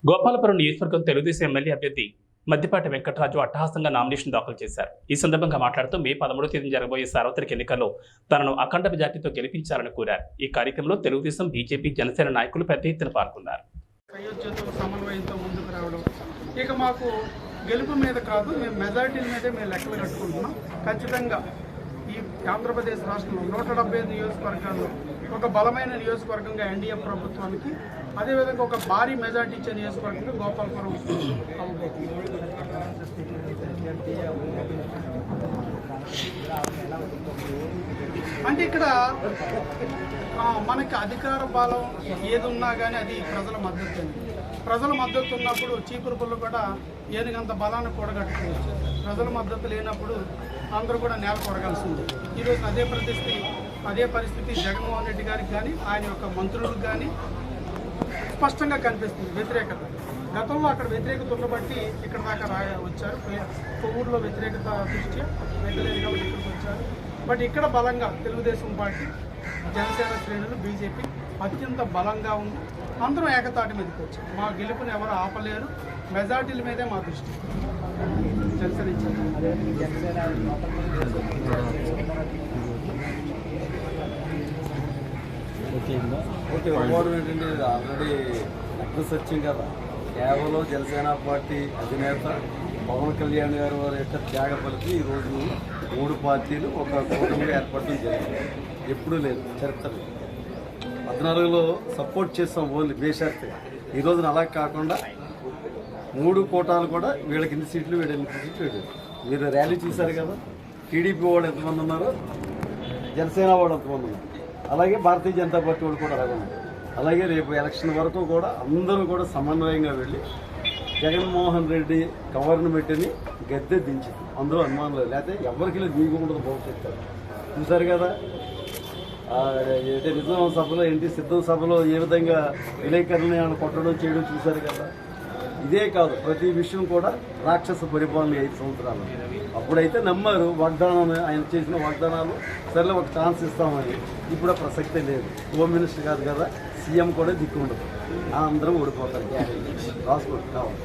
గోపాలపురం నియోజకవర్గం తెలుగుదేశం ఎమ్మెల్యే అభ్యర్థి మద్దిపాటి వెంకటరాజు అట్టహాసంగా నామినేషన్ దాఖలు చేశారు. ఈ సందర్భంగా మాట్లాడుతూ మే 13వ తేదీన జరగబోయే సార్వత్రిక ఎన్నికల్లో తనను అఖండ మెజార్టీతో గెలిపించాలని కోరారు. ఈ కార్యక్రమంలో తెలుగుదేశం, బీజేపీ, జనసేన నాయకులు పెద్ద ఎత్తున పాల్గొన్నారు. సమన్వయంతో ముందుకు రావడం ఇక మాకు గెలుపు మీద కాదు, మేము మెజారిటీల మీదే మేము లెక్కలు కట్టుకుంటున్నాం. ఖచ్చితంగా ఈ ఆంధ్రప్రదేశ్ రాష్ట్రంలో 175 నియోజకవర్గాల్లో ఒక బలమైన నియోజకవర్గంగా ఎన్డీఏ ప్రభుత్వానికి, అదేవిధంగా ఒక భారీ మెజార్టీ ఇచ్చే నియోజకవర్గంగా గోపాలపురం అంటే ఇక్కడ మనకి అధికార బలం ఏది ఉన్నా కానీ అది ప్రజల మద్దతు. ప్రజల మద్దతు ఉన్నప్పుడు చీపురుపులు కూడా ఏదిగంత బలాన్ని కూడగట్టుకోవచ్చు. ప్రజల మద్దతు లేనప్పుడు అందరూ కూడా నేల కొరగాల్సింది. ఈరోజు అదే పరిస్థితి జగన్మోహన్ రెడ్డి గారికి కానీ ఆయన యొక్క మంత్రులకు కానీ స్పష్టంగా కనిపిస్తుంది వ్యతిరేకత. గతంలో అక్కడ వ్యతిరేకత ఉండబట్టి ఇక్కడ దాకా వచ్చారు. కొవ్వూరులో వ్యతిరేకత దృష్ట్యా వెళ్ళలేదు కాబట్టి ఇక్కడికి వచ్చారు. బట్ ఇక్కడ బలంగా తెలుగుదేశం పార్టీ, జనసేన శ్రేణులు, బీజేపీ అత్యంత బలంగా ఉంది. అందరం ఏకతాటి మీదకి వచ్చారు. మా గెలుపుని ఎవరు ఆపలేరు. మెజార్టీల మీదే మా దృష్టి. ఆల్రెడీ లగ్న సత్యం కదా. కేవలం జనసేన పార్టీ అధినేత పవన్ కళ్యాణ్ గారు వారి యొక్క త్యాగ ఫలితం ఈరోజు 3 పార్టీలు ఒక కూటమిగా ఏర్పడడం జరిగింది. ఎప్పుడూ లేదు చరిత్రలో. 14లో సపోర్ట్ చేస్తాం ఓన్లీ బేషరతుగా. ఈ రోజున అలా కాకుండా 3 కోటాలు కూడా వీళ్ళకి ఎన్ని సీట్లు, వీళ్ళ ఎన్ని సీట్లు వీళ్ళు. మీరు ర్యాలీ చూశారు కదా. టీడీపీ వాళ్ళు ఎంతమంది ఉన్నారు, జనసేన వాళ్ళు ఎంతమంది ఉన్నారు, అలాగే భారతీయ జనతా పార్టీ వాళ్ళు కూడా అలాగే ఉన్నారు. అలాగే రేపు ఎలక్షన్ వరకు కూడా అందరూ కూడా సమన్వయంగా వెళ్ళి జగన్మోహన్ రెడ్డి గవర్నమెంట్ని గద్దె దించింది. అందులో అనుమానం లేదు. లేకపోతే ఎవరికి లేదు, మీకు ఉండదు భవిష్యత్తు. చూశారు కదా నిజాం సభలో, సిద్ధం సభలో ఏ విధంగా విలేకరులను కొట్టడం చేయడం చూశారు కదా. ఇదే కాదు, ప్రతి విషయం కూడా రాక్షస పరిపాలన 5 సంవత్సరాలు. అప్పుడైతే నమ్మారు వాగ్దానం, ఆయన చేసిన వాగ్దానాలు. సరే ఒక ఛాన్స్ ఇస్తామని. ఇప్పుడు ప్రసక్తే లేదు. హోమ్ మినిస్టర్ కాదు కదా, సీఎం కూడా దిక్కు ఉండదు. అందరం ఓడిపోతారు. రాసుకోండి కావాలి.